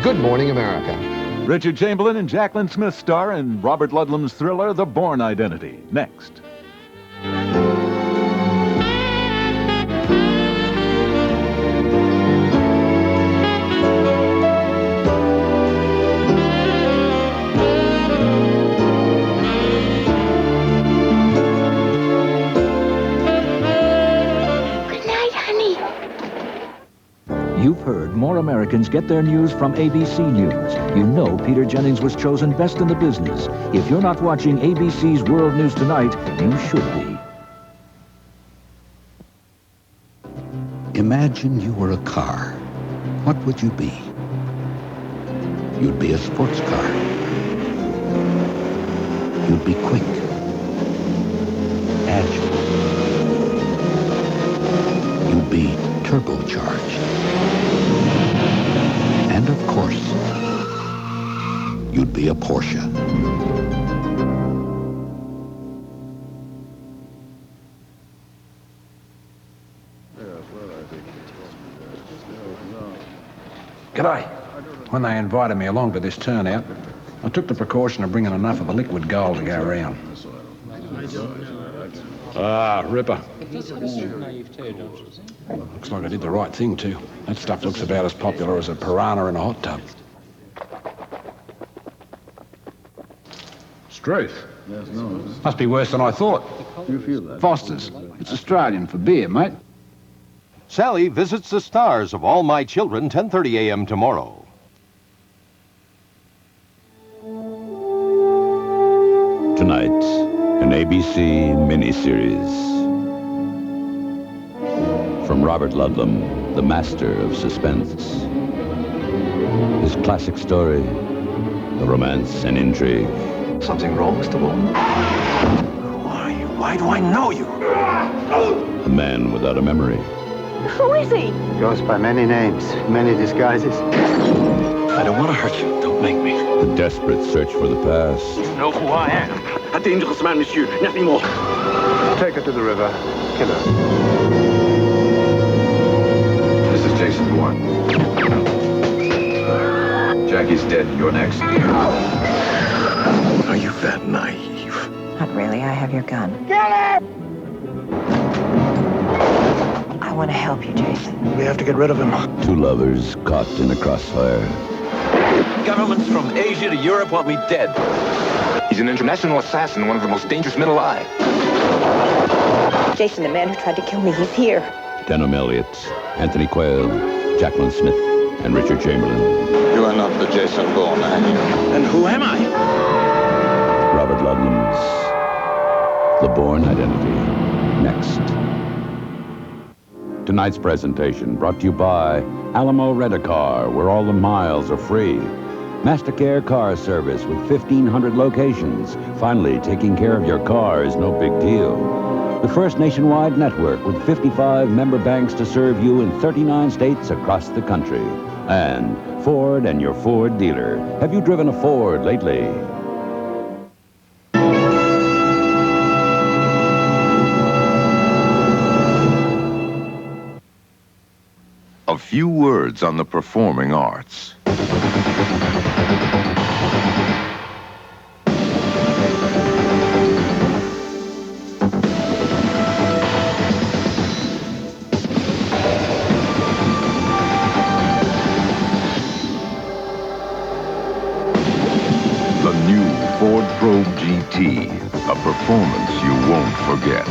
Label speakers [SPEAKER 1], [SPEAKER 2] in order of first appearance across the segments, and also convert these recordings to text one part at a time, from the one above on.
[SPEAKER 1] Good Morning America.
[SPEAKER 2] Richard Chamberlain and Jacqueline Smith star in Robert Ludlum's thriller, The Bourne Identity. Next.
[SPEAKER 3] You've heard more Americans get their news from ABC News. You know Peter Jennings was chosen best in the business. If you're not watching ABC's World News Tonight, you should be.
[SPEAKER 4] Imagine you were a car. What would you be? You'd be a sports car. You'd be quick, agile. You'd be turbocharged. And of course, you'd be a Porsche.
[SPEAKER 5] G'day. When they invited me along to this turnout, I took the precaution of bringing enough of the liquid gold to go around. Ah, Ripper. Looks like I did the right thing, too. That stuff looks about as popular as a piranha in a hot tub. Struth. Must be worse than I thought.
[SPEAKER 6] You feel that?
[SPEAKER 5] Foster's. It's Australian for beer, mate.
[SPEAKER 7] Sally visits the stars of All My Children, 10:30 a.m. tomorrow.
[SPEAKER 8] Tonight, an ABC miniseries. From Robert Ludlum, the master of suspense. His classic story, the romance and intrigue.
[SPEAKER 9] Something wrong, Mr. Bourne? Who are you? Why do I know you?
[SPEAKER 8] A man without a memory.
[SPEAKER 10] Who is he?
[SPEAKER 11] Goes by many names, many disguises.
[SPEAKER 9] I don't want to hurt you. Don't make me.
[SPEAKER 8] The desperate search for the past.
[SPEAKER 9] You know who I am. A dangerous man, monsieur. Nothing more.
[SPEAKER 11] Take her to the river. Kill her.
[SPEAKER 12] This is Jason Bourne. Jackie's dead. You're next.
[SPEAKER 9] Are you that naive?
[SPEAKER 10] Not really. I have your gun.
[SPEAKER 9] Get him!
[SPEAKER 10] I want to help you, Jason.
[SPEAKER 9] We have to get rid of him.
[SPEAKER 8] Two lovers caught in a crossfire.
[SPEAKER 13] Governments from Asia to Europe want me dead.
[SPEAKER 12] He's an international assassin, one of the most dangerous men alive.
[SPEAKER 10] Jason, the man who tried to kill me, he's here.
[SPEAKER 8] Denham Elliott, Anthony Quayle, Jacqueline Smith, and Richard Chamberlain.
[SPEAKER 14] You are not the Jason Bourne, are you?
[SPEAKER 9] And who am I?
[SPEAKER 8] Robert Ludlum's The Bourne Identity. Next. Tonight's presentation brought to you by Alamo Rent-A-Car, where all the miles are free. MasterCare car service with 1,500 locations. Finally, taking care of your car is no big deal. The first nationwide network with 55 member banks to serve you in 39 states across the country. And Ford and your Ford dealer. Have you driven a Ford lately?
[SPEAKER 15] A few words on the performing arts. The new Ford Probe GT, a performance you won't forget.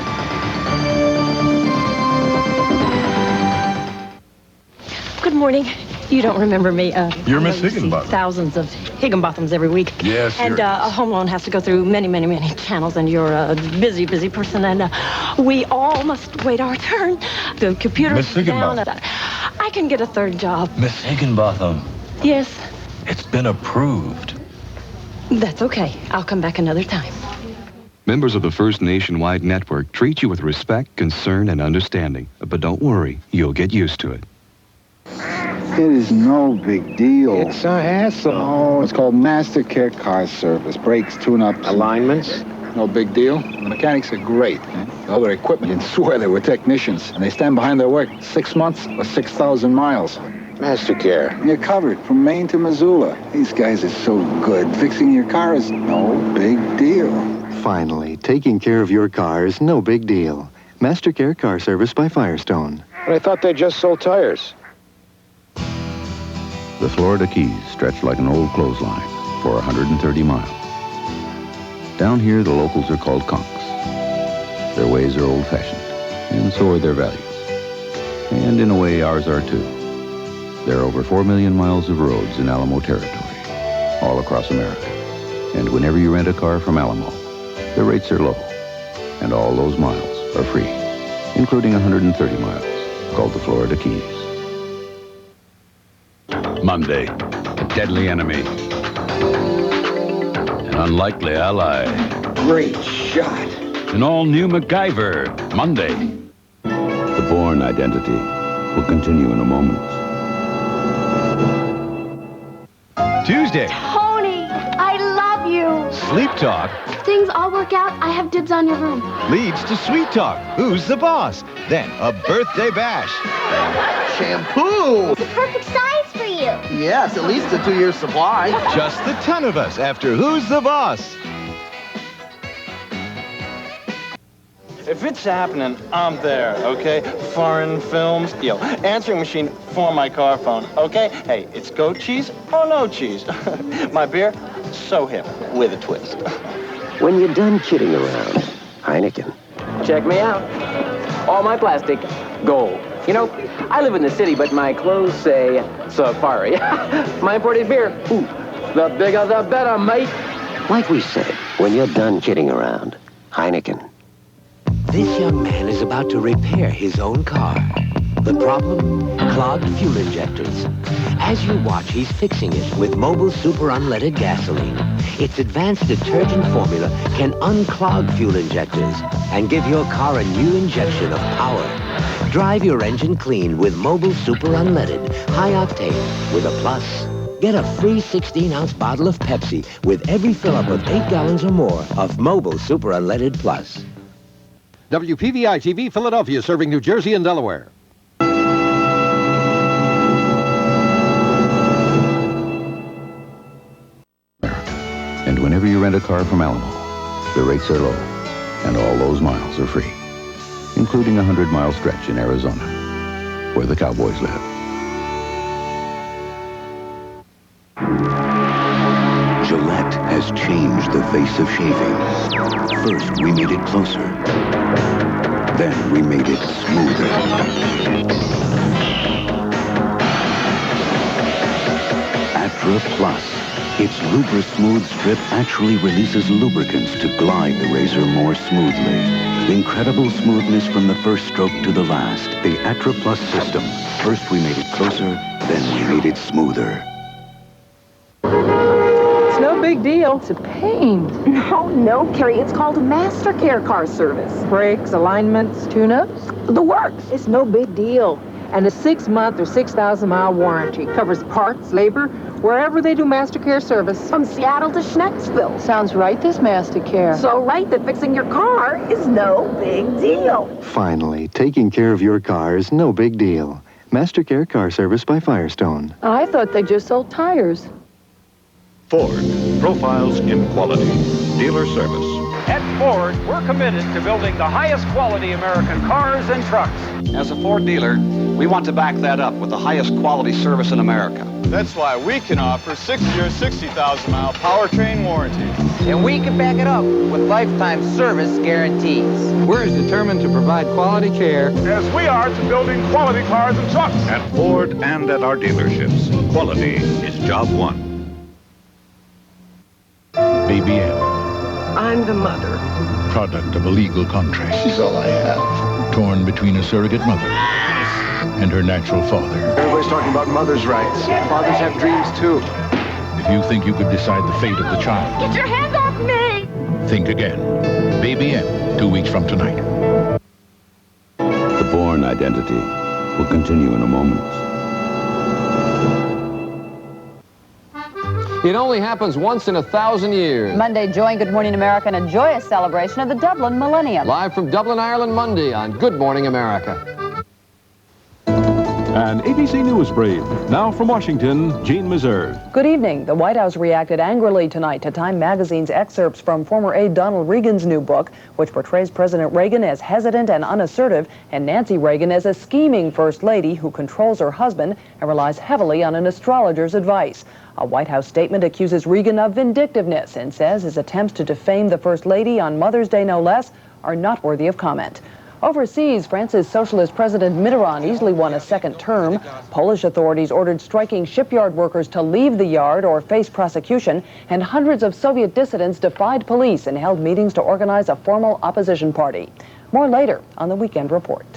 [SPEAKER 16] Good morning. You don't remember me.
[SPEAKER 15] You're Miss Higginbotham.
[SPEAKER 16] Thousands of Higginbothams every week.
[SPEAKER 15] Yes,
[SPEAKER 16] and a home loan has to go through many, many, many channels, and you're a busy, busy person, and we all must wait our turn. The computer's
[SPEAKER 15] Miss Higginbotham.
[SPEAKER 16] down. I can get a third job.
[SPEAKER 13] Miss Higginbotham,
[SPEAKER 16] Yes,
[SPEAKER 13] it's been approved.
[SPEAKER 16] that's okay. I'll come back another time.
[SPEAKER 17] Members of the First Nationwide Network treat you with respect, concern, and understanding. But don't worry, you'll get used to it.
[SPEAKER 18] It is no big deal.
[SPEAKER 11] It's a hassle.
[SPEAKER 18] Oh, it's called MasterCare car service. Brakes, tune-ups.
[SPEAKER 11] Alignments?
[SPEAKER 18] No big deal. The mechanics are great. All their equipment, you'd swear they were technicians. And they stand behind their work 6 months or 6,000 miles. MasterCare. You're covered from Maine to Missoula. These guys are so good. Fixing your car is no big deal.
[SPEAKER 1] Finally, taking care of your car is no big deal. MasterCare car service by Firestone.
[SPEAKER 9] But I thought they just sold tires.
[SPEAKER 8] The Florida Keys stretch like an old clothesline for 130 miles. Down here, the locals are called conks. Their ways are old-fashioned, and so are their values. And in a way, ours are too. There are over 4 million miles of roads in Alamo territory, all across America. And whenever you rent a car from Alamo, the rates are low, and all those miles are free, including 130 miles, called the Florida Keys. Monday, a deadly enemy. An unlikely ally.
[SPEAKER 18] Great shot.
[SPEAKER 8] An all-new MacGyver, Monday. The Bourne Identity will continue in a moment.
[SPEAKER 6] Tuesday.
[SPEAKER 19] Tony, I love you.
[SPEAKER 6] Sleep talk
[SPEAKER 19] Things all work out. I have dibs on your room.
[SPEAKER 6] leads to sweet talk. Who's the boss? Then a birthday bash.
[SPEAKER 20] Shampoo!
[SPEAKER 19] It's the perfect size for you.
[SPEAKER 20] Yes, at least a 2-year supply.
[SPEAKER 6] Just the ton of us after Who's the Boss?
[SPEAKER 21] If it's happening, I'm there, okay? Foreign films, answering machine for my car phone, okay? Hey, it's goat cheese or no cheese. My beer, so hip, with a twist.
[SPEAKER 22] When you're done kidding around, Heineken.
[SPEAKER 23] Check me out. All my plastic, gold. You know, I live in the city, but my clothes say safari. My imported beer, ooh, the bigger the better, mate.
[SPEAKER 22] Like we said, when you're done kidding around, Heineken.
[SPEAKER 24] This young man is about to repair his own car. The problem? Clogged fuel injectors. As you watch, he's fixing it with Mobil Super Unleaded gasoline. Its advanced detergent formula can unclog fuel injectors and give your car a new injection of power. Drive your engine clean with Mobil Super Unleaded, high octane with a plus. Get a free 16-ounce bottle of Pepsi with every fill-up of 8 gallons or more of Mobil Super Unleaded Plus.
[SPEAKER 7] WPVI-TV Philadelphia, serving New Jersey and Delaware.
[SPEAKER 8] And whenever you rent a car from Alamo, the rates are low, and all those miles are free, including a 100-mile stretch in Arizona, where the cowboys live.
[SPEAKER 4] Gillette has changed the face of shaving. First, we made it closer. Then we made it smoother. Atra Plus. Its Lubra Smooth Strip actually releases lubricants to glide the razor more smoothly. Incredible smoothness from the first stroke to the last. The Atra Plus system. First we made it closer, then we made it smoother.
[SPEAKER 25] It's no big deal. It's a pain.
[SPEAKER 10] No, Carrie. It's called MasterCare car service.
[SPEAKER 25] Brakes, alignments, tune-ups.
[SPEAKER 10] The works.
[SPEAKER 25] It's no big deal. And a 6-month or 6,000-mile warranty covers parts, labor, wherever they do MasterCare service.
[SPEAKER 10] From Seattle to Schnecksville.
[SPEAKER 25] Sounds right, this MasterCare.
[SPEAKER 10] So right that fixing your car is no big deal.
[SPEAKER 1] Finally, taking care of your car is no big deal. MasterCare car service by Firestone.
[SPEAKER 25] I thought they just sold tires.
[SPEAKER 26] Ford profiles in quality. Dealer service.
[SPEAKER 27] At Ford, we're committed to building the highest quality American cars and trucks.
[SPEAKER 28] As a Ford dealer, we want to back that up with the highest quality service in America.
[SPEAKER 29] That's why we can offer 6-year, 60,000-mile powertrain warranties.
[SPEAKER 30] And we can back it up with lifetime service guarantees.
[SPEAKER 31] We're as determined to provide quality care
[SPEAKER 27] as we are to building quality cars and trucks.
[SPEAKER 26] At Ford and at our dealerships, quality is job one.
[SPEAKER 32] Baby M.
[SPEAKER 33] I'm the mother.
[SPEAKER 32] Product of a legal contract.
[SPEAKER 11] She's all I have.
[SPEAKER 32] Torn between a surrogate mother and her natural father.
[SPEAKER 9] Everybody's talking about mothers' rights. Fathers have dreams, too.
[SPEAKER 32] If you think you could decide the fate of the child,
[SPEAKER 19] Get your hands off me!
[SPEAKER 32] think again. Baby M, 2 weeks from tonight.
[SPEAKER 8] The Bourne Identity will continue in a moment.
[SPEAKER 34] It only happens once in 1,000 years.
[SPEAKER 35] Monday, join Good Morning America in a joyous celebration of the Dublin Millennium.
[SPEAKER 34] Live from Dublin, Ireland, Monday on Good Morning America.
[SPEAKER 2] An ABC News Brief. Now from Washington, Jean Meserve.
[SPEAKER 3] Good evening. The White House reacted angrily tonight to Time Magazine's excerpts from former aide Donald Reagan's new book, which portrays President Reagan as hesitant and unassertive, and Nancy Reagan as a scheming first lady who controls her husband and relies heavily on an astrologer's advice. A White House statement accuses Reagan of vindictiveness and says his attempts to defame the First Lady on Mother's Day, no less, are not worthy of comment. Overseas, France's socialist President Mitterrand easily won a second term. Polish authorities ordered striking shipyard workers to leave the yard or face prosecution, and hundreds of Soviet dissidents defied police and held meetings to organize a formal opposition party. More later on the Weekend Report.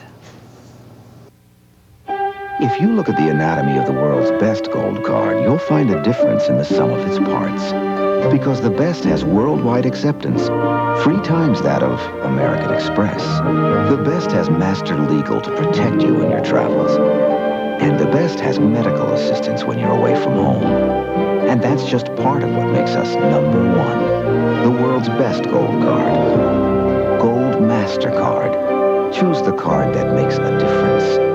[SPEAKER 4] If you look at the anatomy of the world's best gold card, you'll find a difference in the sum of its parts. Because the best has worldwide acceptance, 3 times that of American Express. The best has Master Legal to protect you in your travels. And the best has medical assistance when you're away from home. And that's just part of what makes us #1. The world's best gold card. Gold MasterCard. Choose the card that makes a difference.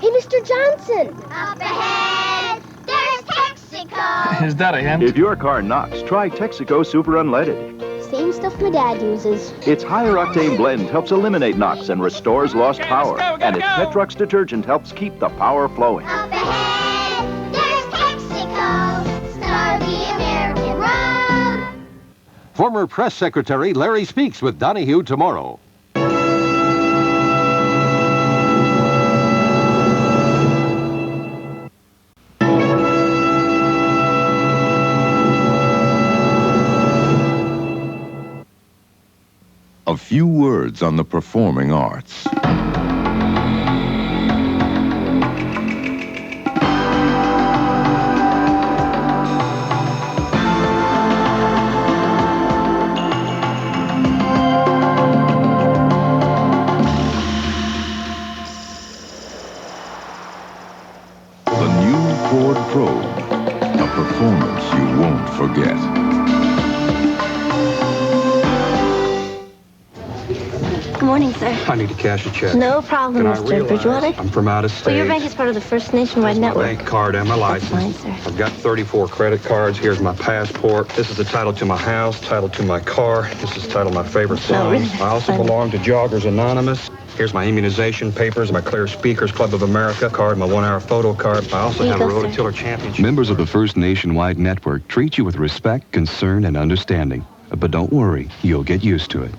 [SPEAKER 19] Hey, Mr. Johnson! Up ahead, there's Texaco!
[SPEAKER 26] Is that a hint? If your car knocks, try Texaco Super Unleaded.
[SPEAKER 19] Same stuff my dad uses.
[SPEAKER 26] Its higher octane blend helps eliminate knocks and restores lost power. And its Petrox detergent helps keep the power flowing.
[SPEAKER 19] Up ahead, there's Texaco! Star the American road!
[SPEAKER 7] Former Press Secretary Larry speaks with Donahue tomorrow.
[SPEAKER 5] A few words on the performing arts. The new Ford Probe, a performance you won't forget.
[SPEAKER 6] Good morning, sir.
[SPEAKER 12] I need to cash a check.
[SPEAKER 6] No problem, Mr. Bridgewater.
[SPEAKER 12] I'm from out of state.
[SPEAKER 6] Well, your bank is part of the First Nationwide Network.
[SPEAKER 12] My bank card and my license.
[SPEAKER 6] Fine, sir.
[SPEAKER 12] I've got 34 credit cards. Here's my passport. This is the title to my house, title to my car. This is the title of my favorite song.
[SPEAKER 6] No, really,
[SPEAKER 12] I also belong to Joggers Anonymous. Here's my immunization papers, my Clear Speakers Club of America card, my 1-hour photo card. I also have a Rototiller Championship.
[SPEAKER 13] Members of the First Nationwide Network treat you with respect, concern, and understanding. But don't worry, you'll get used to it.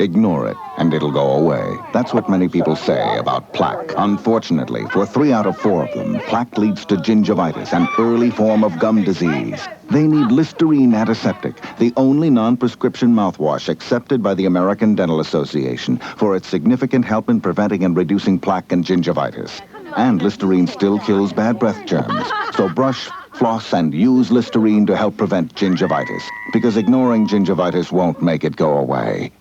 [SPEAKER 14] Ignore it, and it'll go away. That's what many people say about plaque. Unfortunately, for 3 out of 4 of them, plaque leads to gingivitis, an early form of gum disease. They need Listerine Antiseptic, the only non-prescription mouthwash accepted by the American Dental Association for its significant help in preventing and reducing plaque and gingivitis. And Listerine still kills bad breath germs. So brush, floss, and use Listerine to help prevent gingivitis, because ignoring gingivitis won't make it go away.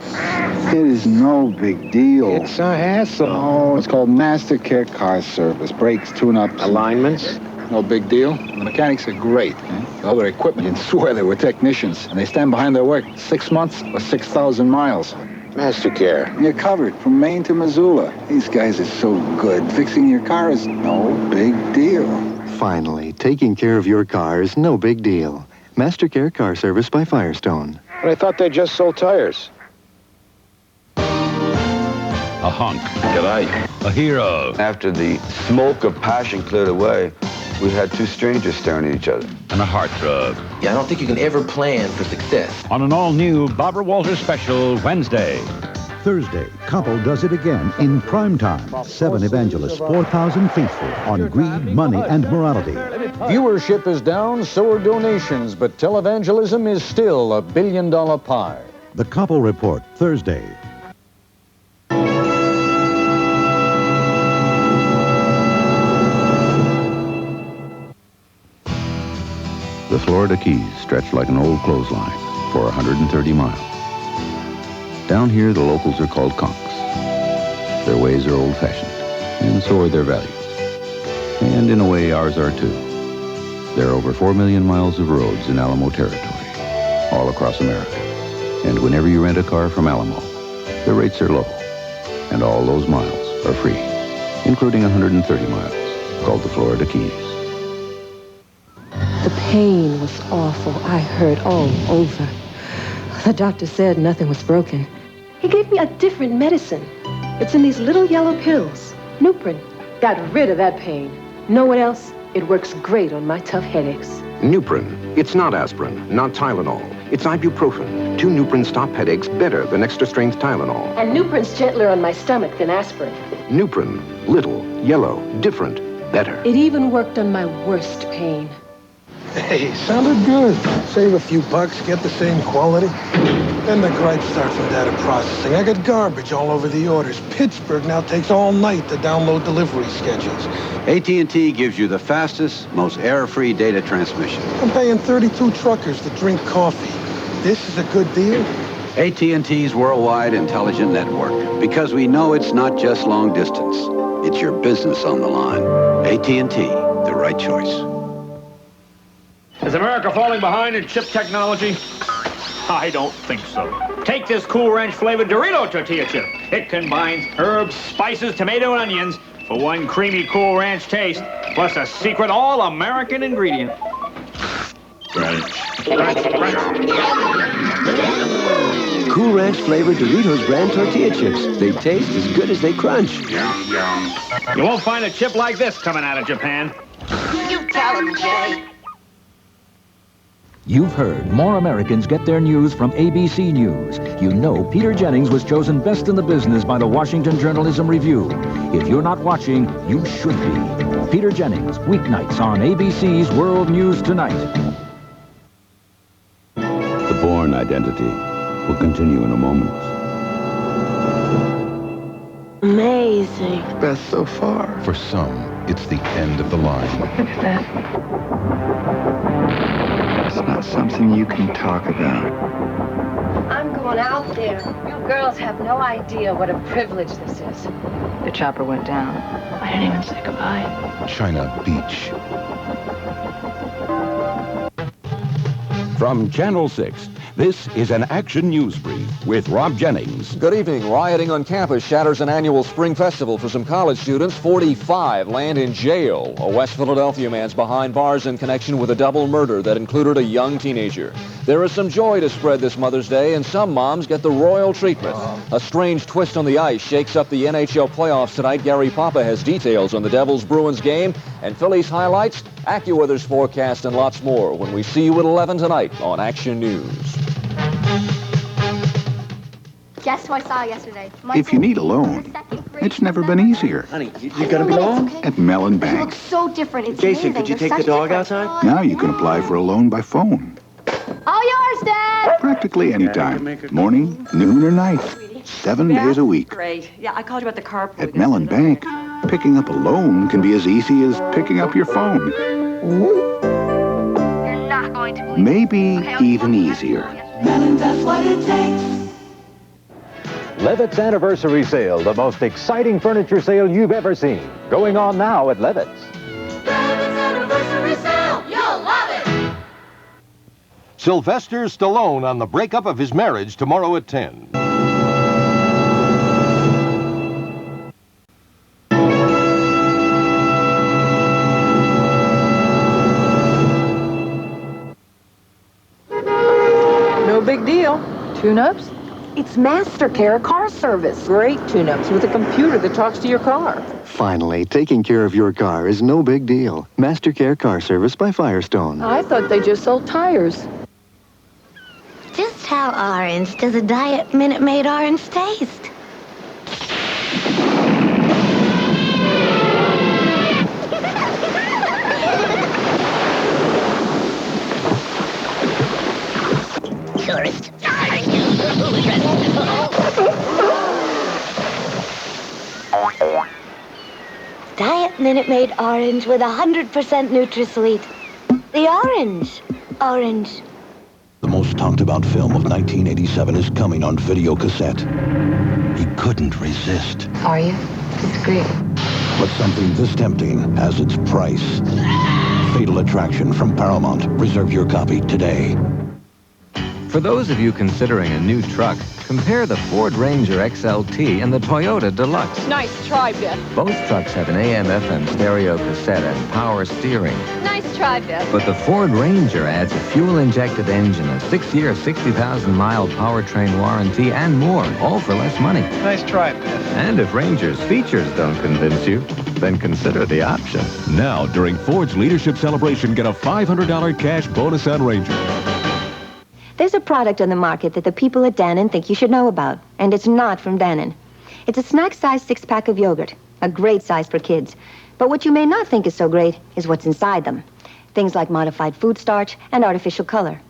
[SPEAKER 11] It is no big deal. It's a hassle. Oh, it's called MasterCare car service. Brakes, tune-ups, alignments. No big deal. The mechanics are great. All their equipment, you'd swear they were technicians. And they stand behind their work 6 months or 6,000 miles. MasterCare. You're covered from Maine to Missoula. These guys are so good. Fixing your car is no big deal.
[SPEAKER 1] Finally, taking care of your car is no big deal. MasterCare car service by Firestone.
[SPEAKER 11] But I thought they just sold tires.
[SPEAKER 8] A hunk.
[SPEAKER 15] G'day.
[SPEAKER 8] A hero.
[SPEAKER 15] After the smoke of passion cleared away, we had 2 strangers staring at each other.
[SPEAKER 8] And a heartthrob.
[SPEAKER 24] Yeah, I don't think you can ever plan for success.
[SPEAKER 8] On an all-new Barbara Walters special Wednesday.
[SPEAKER 16] Thursday, Couple does it again in prime time. 7 evangelists, 4,000 faithful on greed, money, and morality.
[SPEAKER 27] Viewership is down, so are donations, but televangelism is still a billion-dollar pie.
[SPEAKER 16] The Couple Report, Thursday.
[SPEAKER 8] The Florida Keys stretch like an old clothesline for 130 miles. Down here, the locals are called conks. Their ways are old-fashioned, and so are their values. And in a way, ours are too. There are over 4 million miles of roads in Alamo territory. all across America. And whenever you rent a car from Alamo, the rates are low, and all those miles are free, including 130 miles, called the Florida Keys.
[SPEAKER 9] The pain was awful. I hurt all over. The doctor said nothing was broken. He gave me a different medicine. It's in these little yellow pills. Nuprin. Got rid of that pain. No one else. It works great on my tough headaches.
[SPEAKER 10] Nuprin. It's not aspirin, not Tylenol. It's ibuprofen. 2 Nuprin stop headaches better than extra-strength Tylenol.
[SPEAKER 9] And Nuprin's gentler on my stomach than aspirin.
[SPEAKER 10] Nuprin. Little, yellow, different, better.
[SPEAKER 9] It even worked on my worst pain.
[SPEAKER 17] Hey, sounded good. Save a few bucks, get the same quality. Then the gripes start from data processing. I got garbage all over the orders. Pittsburgh now takes all night to download delivery schedules.
[SPEAKER 18] AT&T gives you the fastest, most error-free data transmission.
[SPEAKER 17] I'm paying 32 truckers to drink coffee. This is a good deal?
[SPEAKER 18] AT&T's worldwide intelligent network. Because we know it's not just long distance. It's your business on the line. AT&T, the right choice.
[SPEAKER 20] Is America falling behind in chip technology? I don't think so. Take this Cool Ranch flavored Dorito tortilla chip. It combines herbs, spices, tomato, and onions for one creamy Cool Ranch taste, plus a secret all-American ingredient.
[SPEAKER 24] Cool Ranch flavored Doritos brand tortilla chips. They taste as good as they crunch.
[SPEAKER 20] You won't find a chip like this coming out of Japan.
[SPEAKER 19] You tell him, Jay.
[SPEAKER 21] You've heard more Americans get their news from ABC News. You know Peter Jennings was chosen best in the business by the Washington Journalism Review. If you're not watching, you should be. Peter Jennings, weeknights on ABC's World News Tonight.
[SPEAKER 8] The Bourne Identity will continue in a moment.
[SPEAKER 6] Amazing.
[SPEAKER 11] Best so far.
[SPEAKER 5] For some, it's the end of the line.
[SPEAKER 6] Look at that.
[SPEAKER 11] It's not something you can talk about.
[SPEAKER 9] I'm going out there. You girls have no idea what a privilege this is.
[SPEAKER 35] The chopper went down.
[SPEAKER 6] I didn't even say goodbye.
[SPEAKER 5] China Beach.
[SPEAKER 8] From Channel 6, this is an action news brief with Rob Jennings.
[SPEAKER 27] Good evening. Rioting on campus shatters an annual spring festival for some college students. 45 land in jail. A West Philadelphia man's behind bars in connection with a double murder that included a young teenager. There is some joy to spread this Mother's Day, and some moms get the royal treatment. A strange twist on the ice shakes up the NHL playoffs tonight. Gary Papa has details on the Devils-Bruins game, and Phillies highlights, AccuWeather's forecast, and lots more when we see you at 11 tonight on Action News.
[SPEAKER 19] Guess who I saw yesterday?
[SPEAKER 14] If you need a loan, it's never been easier.
[SPEAKER 22] Honey, you gonna be home?
[SPEAKER 14] At Mellon
[SPEAKER 19] He
[SPEAKER 14] Bank.
[SPEAKER 19] looks so different. It's
[SPEAKER 22] Jason,
[SPEAKER 19] amazing.
[SPEAKER 22] could you
[SPEAKER 19] They're
[SPEAKER 22] take the
[SPEAKER 19] such
[SPEAKER 22] dog
[SPEAKER 19] difference.
[SPEAKER 22] outside?
[SPEAKER 14] Now you can apply for a loan by phone.
[SPEAKER 19] All yours, Dad.
[SPEAKER 14] Practically any time. Morning, noon, or night. 7 days a week.
[SPEAKER 35] Great. Yeah, I called you about the carpool.
[SPEAKER 14] At Mellon Bank, picking up a loan can be as easy as picking up your phone.
[SPEAKER 19] You're not going to believe
[SPEAKER 14] Maybe even easier.
[SPEAKER 19] Mellon does what it takes.
[SPEAKER 23] Levitt's Anniversary Sale, the most exciting furniture sale you've ever seen. Going on now at Levitt's.
[SPEAKER 19] Levitt's Anniversary Sale. You'll love it.
[SPEAKER 7] Sylvester Stallone on the breakup of his marriage tomorrow at 10.
[SPEAKER 35] No big deal. Tune-ups?
[SPEAKER 9] It's MasterCare car service.
[SPEAKER 35] Great tune-ups with a computer that talks to your car.
[SPEAKER 1] Finally, taking care of your car is no big deal. MasterCare car service by Firestone.
[SPEAKER 9] I thought they just sold tires.
[SPEAKER 6] Just how orange does a Diet Minute Maid orange taste?
[SPEAKER 19] Tourist.
[SPEAKER 6] Diet Minute Maid orange with 100% NutraSweet. The orange. Orange.
[SPEAKER 14] The most talked about film of 1987 is coming on video cassette. He couldn't resist.
[SPEAKER 9] Are you? It's great.
[SPEAKER 14] But something this tempting has its price. Fatal Attraction from Paramount. Reserve your copy today.
[SPEAKER 2] For those of you considering a new truck, compare the Ford Ranger XLT and the Toyota Deluxe.
[SPEAKER 35] Nice try, Biff.
[SPEAKER 2] Both trucks have an AM/FM stereo cassette and power steering.
[SPEAKER 35] Nice try, Biff.
[SPEAKER 2] But the Ford Ranger adds a fuel-injected engine, a 6-year, 60,000-mile powertrain warranty, and more, all for less money.
[SPEAKER 3] Nice try, Biff.
[SPEAKER 2] And if Ranger's features don't convince you, then consider the option.
[SPEAKER 4] Now, during Ford's Leadership Celebration, get a $500 cash bonus on Ranger.
[SPEAKER 12] There's a product on the market that the people at Dannon think you should know about, and it's not from Dannon. It's a snack-sized 6-pack of yogurt, a great size for kids. But what you may not think is so great is what's inside them. Things like modified food starch and artificial color.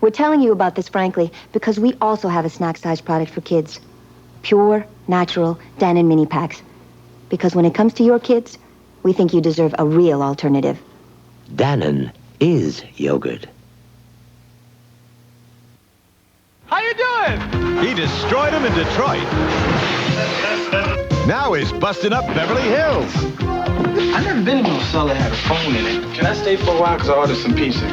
[SPEAKER 12] We're telling you about this, frankly, because we also have a snack-sized product for kids. Pure, natural Dannon mini packs. Because when it comes to your kids, we think you deserve a real alternative.
[SPEAKER 24] Dannon is yogurt.
[SPEAKER 13] How you doing? He destroyed him in Detroit. Now he's busting up Beverly Hills.
[SPEAKER 22] I've never been in no cell that had a phone in it. Can I stay for a while? Because I ordered some pizza.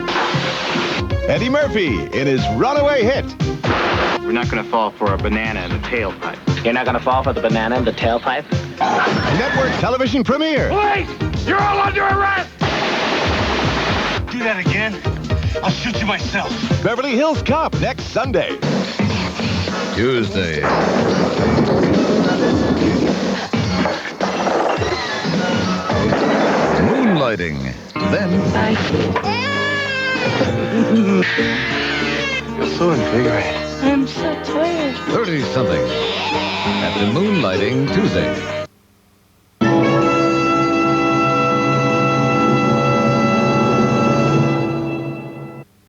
[SPEAKER 13] Eddie Murphy in his runaway hit.
[SPEAKER 22] We're not going to fall for a banana in the tailpipe.
[SPEAKER 24] You're not going to fall for the banana in the tailpipe?
[SPEAKER 13] Network television premiere.
[SPEAKER 22] Police! You're all under arrest! Do that again, I'll shoot you myself.
[SPEAKER 13] Beverly Hills Cop next Sunday.
[SPEAKER 5] Tuesday. Moonlighting. Then...
[SPEAKER 22] You're so invigorated.
[SPEAKER 35] I'm so tired.
[SPEAKER 5] 30-something. At the Moonlighting Tuesday.